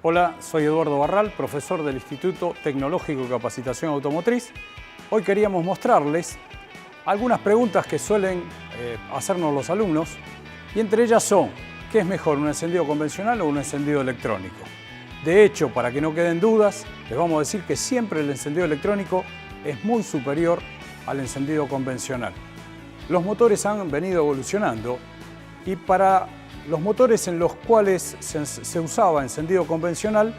Hola, soy Eduardo Barral, profesor del Instituto Tecnológico de Capacitación Automotriz. Hoy queríamos mostrarles algunas preguntas que suelen hacernos los alumnos y entre ellas son: ¿qué es mejor, un encendido convencional o un encendido electrónico? De hecho, para que no queden dudas, les vamos a decir que siempre el encendido electrónico es muy superior al encendido convencional. Los motores han venido evolucionando y para los motores en los cuales se usaba encendido convencional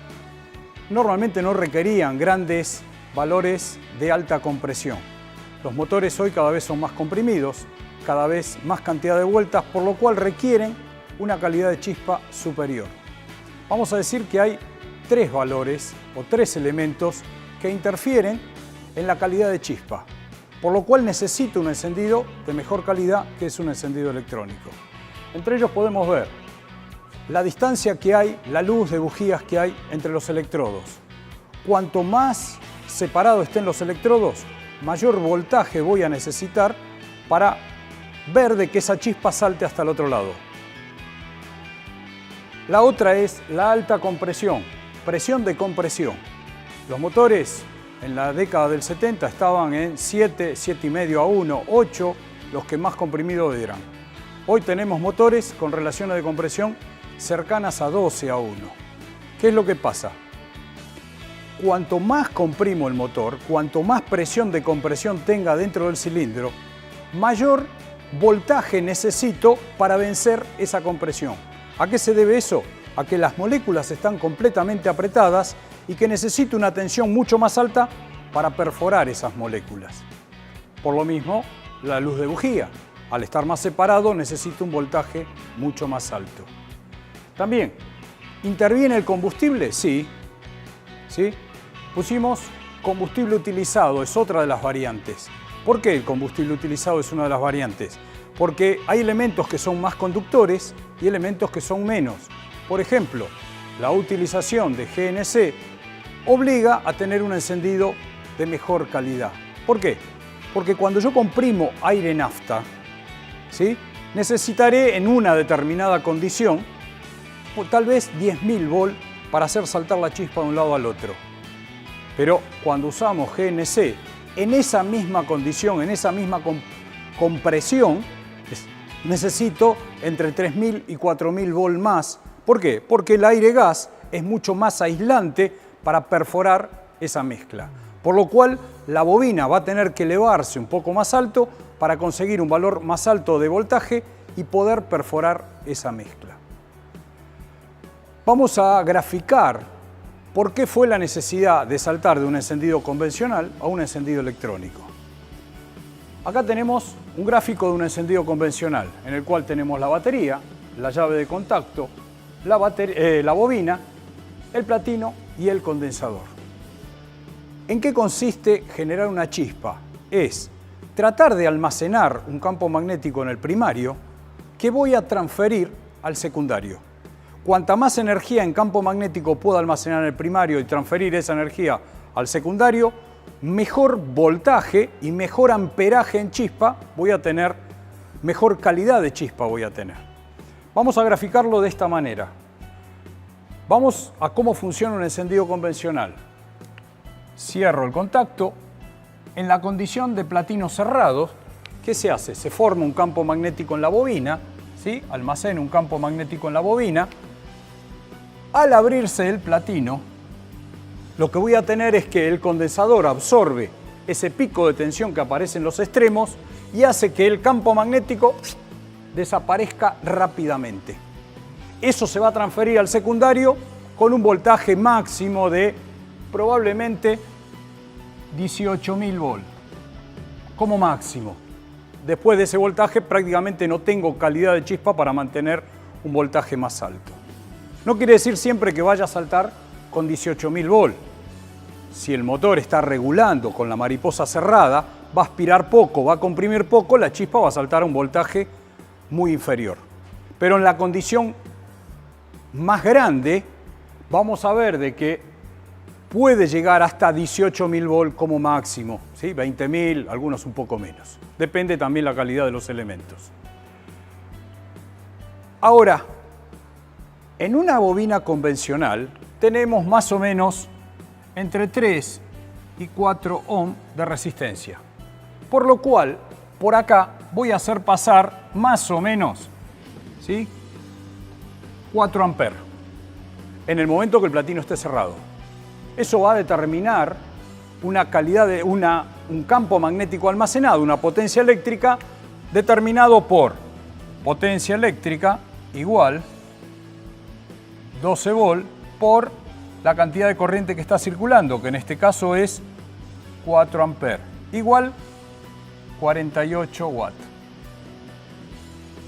normalmente no requerían grandes valores de alta compresión. Los motores hoy cada vez son más comprimidos, cada vez más cantidad de vueltas, por lo cual requieren una calidad de chispa superior. Vamos a decir que hay tres valores o tres elementos que interfieren en la calidad de chispa, por lo cual necesito un encendido de mejor calidad que es un encendido electrónico. Entre ellos podemos ver la distancia que hay, la luz de bujías que hay entre los electrodos. Cuanto más separados estén los electrodos, mayor voltaje voy a necesitar para ver de que esa chispa salte hasta el otro lado. La otra es la alta compresión, presión de compresión. Los motores en la década del 70 estaban en 7, 7,5 a 1, 8, los que más comprimidos eran. Hoy tenemos motores con relaciones de compresión cercanas a 12 a 1. ¿Qué es lo que pasa? Cuanto más comprimo el motor, cuanto más presión de compresión tenga dentro del cilindro, mayor voltaje necesito para vencer esa compresión. ¿A qué se debe eso? A que las moléculas están completamente apretadas y que necesito una tensión mucho más alta para perforar esas moléculas. Por lo mismo, la luz de bujía. Al estar más separado necesito un voltaje mucho más alto. También, ¿interviene el combustible? Sí. Pusimos combustible utilizado, es otra de las variantes. ¿Por qué el combustible utilizado es una de las variantes? Porque hay elementos que son más conductores y elementos que son menos. Por ejemplo, la utilización de GNC obliga a tener un encendido de mejor calidad. ¿Por qué? Porque cuando yo comprimo aire nafta, ¿sí?, necesitaré en una determinada condición tal vez 10.000 volts para hacer saltar la chispa de un lado al otro. Pero cuando usamos GNC en esa misma condición, en esa misma compresión, necesito entre 3.000 y 4.000 volts más. ¿Por qué? Porque el aire gas es mucho más aislante para perforar esa mezcla. Por lo cual la bobina va a tener que elevarse un poco más alto para conseguir un valor más alto de voltaje y poder perforar esa mezcla. Vamos a graficar por qué fue la necesidad de saltar de un encendido convencional a un encendido electrónico. Acá tenemos un gráfico de un encendido convencional, en el cual tenemos la batería, la llave de contacto, la bobina, el platino y el condensador. ¿En qué consiste generar una chispa? Es tratar de almacenar un campo magnético en el primario que voy a transferir al secundario. Cuanta más energía en campo magnético pueda almacenar en el primario y transferir esa energía al secundario, mejor voltaje y mejor amperaje en chispa voy a tener, mejor calidad de chispa voy a tener. Vamos a graficarlo de esta manera. Vamos a cómo funciona un encendido convencional. Cierro el contacto. En la condición de platino cerrado, ¿qué se hace? Se forma un campo magnético en la bobina, ¿sí? Almaceno un campo magnético en la bobina. Al abrirse el platino, lo que voy a tener es que el condensador absorbe ese pico de tensión que aparece en los extremos y hace que el campo magnético desaparezca rápidamente. Eso se va a transferir al secundario con un voltaje máximo de probablemente 18.000 volts, como máximo. Después de ese voltaje prácticamente no tengo calidad de chispa para mantener un voltaje más alto. No quiere decir siempre que vaya a saltar con 18.000 volts. Si el motor está regulando con la mariposa cerrada, va a aspirar poco, va a comprimir poco, la chispa va a saltar a un voltaje muy inferior. Pero en la condición más grande, vamos a ver de que puede llegar hasta 18.000 volts como máximo, ¿sí? 20.000, algunos un poco menos. Depende también la calidad de los elementos. Ahora, en una bobina convencional tenemos más o menos entre 3 y 4 ohm de resistencia. Por lo cual, por acá voy a hacer pasar más o menos, ¿sí?, 4 amperes en el momento que el platino esté cerrado. Eso va a determinar una calidad de un campo magnético almacenado, una potencia eléctrica determinado por potencia eléctrica igual 12 volt por la cantidad de corriente que está circulando, que en este caso es 4 amperes, igual 48 watts.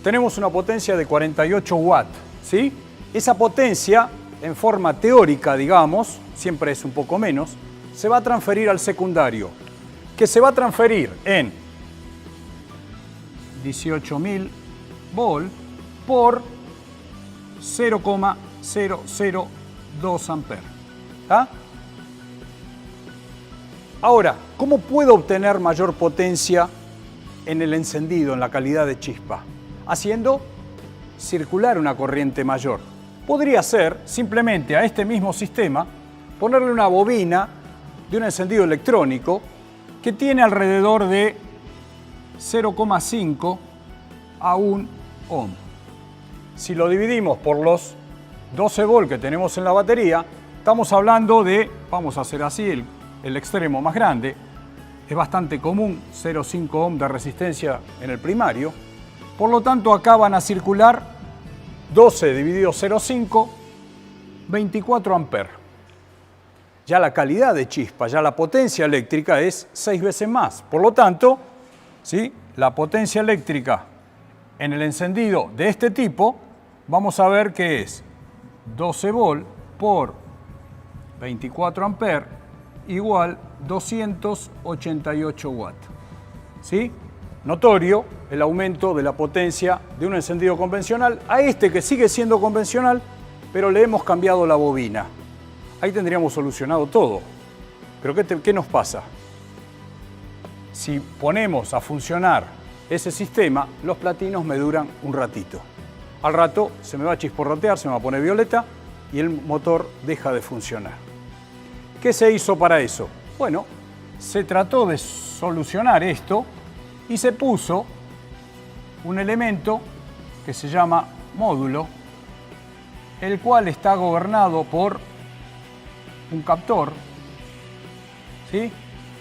Tenemos una potencia de 48 watts, ¿sí? Esa potencia, en forma teórica, digamos, siempre es un poco menos, se va a transferir al secundario, que se va a transferir en 18.000 volt por 0,002 amperes. ¿Ah? Ahora, ¿cómo puedo obtener mayor potencia en el encendido, en la calidad de chispa? Haciendo circular una corriente mayor. Podría ser simplemente a este mismo sistema ponerle una bobina de un encendido electrónico que tiene alrededor de 0,5 a 1 ohm. Si lo dividimos por los 12 volt que tenemos en la batería, estamos hablando de, vamos a hacer así, el extremo más grande, es bastante común, 0,5 ohm de resistencia en el primario. Por lo tanto, acá van a circular 12 dividido 0,5, 24 amperes. Ya la calidad de chispa, ya la potencia eléctrica es 6 veces más. Por lo tanto, ¿sí?, la potencia eléctrica en el encendido de este tipo, vamos a ver que es 12 volt por 24 amperes igual 288 watts. ¿Sí? Notorio el aumento de la potencia de un encendido convencional a este que sigue siendo convencional, pero le hemos cambiado la bobina. Ahí tendríamos solucionado todo. Pero ¿qué nos pasa? Si ponemos a funcionar ese sistema, los platinos me duran un ratito. Al rato se me va a chisporrotear, se me va a poner violeta y el motor deja de funcionar. ¿Qué se hizo para eso? Bueno, se trató de solucionar esto y se puso un elemento que se llama módulo, el cual está gobernado por un captor, ¿sí?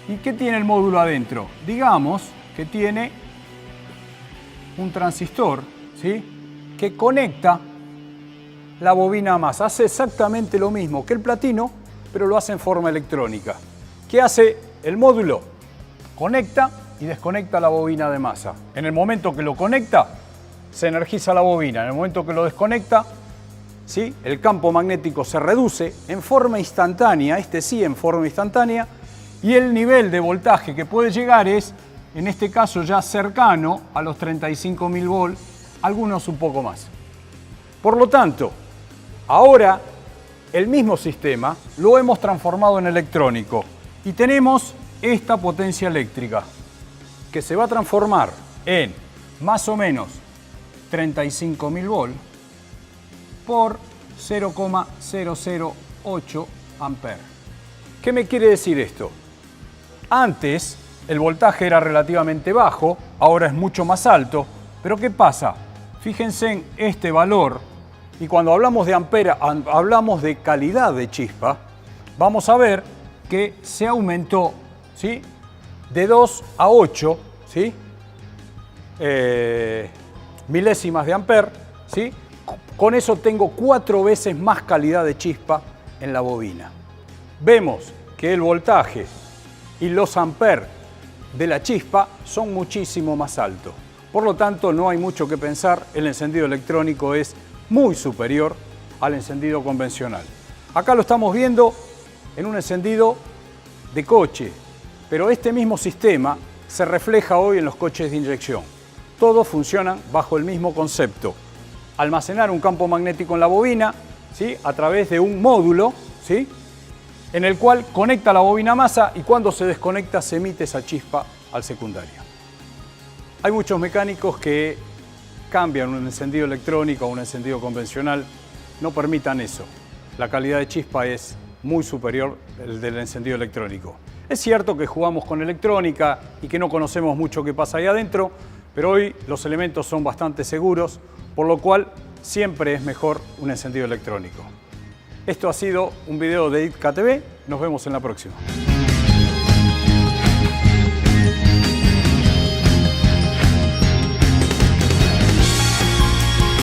¿Y qué tiene el módulo adentro? Digamos que tiene un transistor, ¿sí?, que conecta la bobina a masa. Hace exactamente lo mismo que el platino, pero lo hace en forma electrónica. ¿Qué hace el módulo? Conecta y desconecta la bobina de masa. En el momento que lo conecta, se energiza la bobina. En el momento que lo desconecta, ¿sí?, el campo magnético se reduce en forma instantánea, este sí en forma instantánea, y el nivel de voltaje que puede llegar es, en este caso, ya cercano a los 35.000 volts, algunos un poco más. Por lo tanto, ahora el mismo sistema lo hemos transformado en electrónico y tenemos esta potencia eléctrica que se va a transformar en más o menos 35.000 volts por 0,008 amperes. ¿Qué me quiere decir esto? Antes el voltaje era relativamente bajo, ahora es mucho más alto, pero ¿qué pasa? Fíjense en este valor y cuando hablamos de ampera, hablamos de calidad de chispa, vamos a ver que se aumentó, ¿sí?, de 2 a 8, ¿sí?, milésimas de amper, ¿sí? Con eso tengo 4 veces más calidad de chispa en la bobina. Vemos que el voltaje y los amperes de la chispa son muchísimo más altos. Por lo tanto, no hay mucho que pensar, el encendido electrónico es muy superior al encendido convencional. Acá lo estamos viendo en un encendido de coche, pero este mismo sistema se refleja hoy en los coches de inyección. Todos funcionan bajo el mismo concepto. Almacenar un campo magnético en la bobina, ¿sí?, a través de un módulo, ¿sí?, en el cual conecta la bobina a masa y cuando se desconecta se emite esa chispa al secundario. Hay muchos mecánicos que cambian un encendido electrónico a un encendido convencional, no permitan eso. la calidad de chispa es muy superior al del encendido electrónico. Es cierto que jugamos con electrónica y que no conocemos mucho qué pasa ahí adentro, pero hoy los elementos son bastante seguros, por lo cual siempre es mejor un encendido electrónico. Esto ha sido un video de ITCA TV. Nos vemos en la próxima.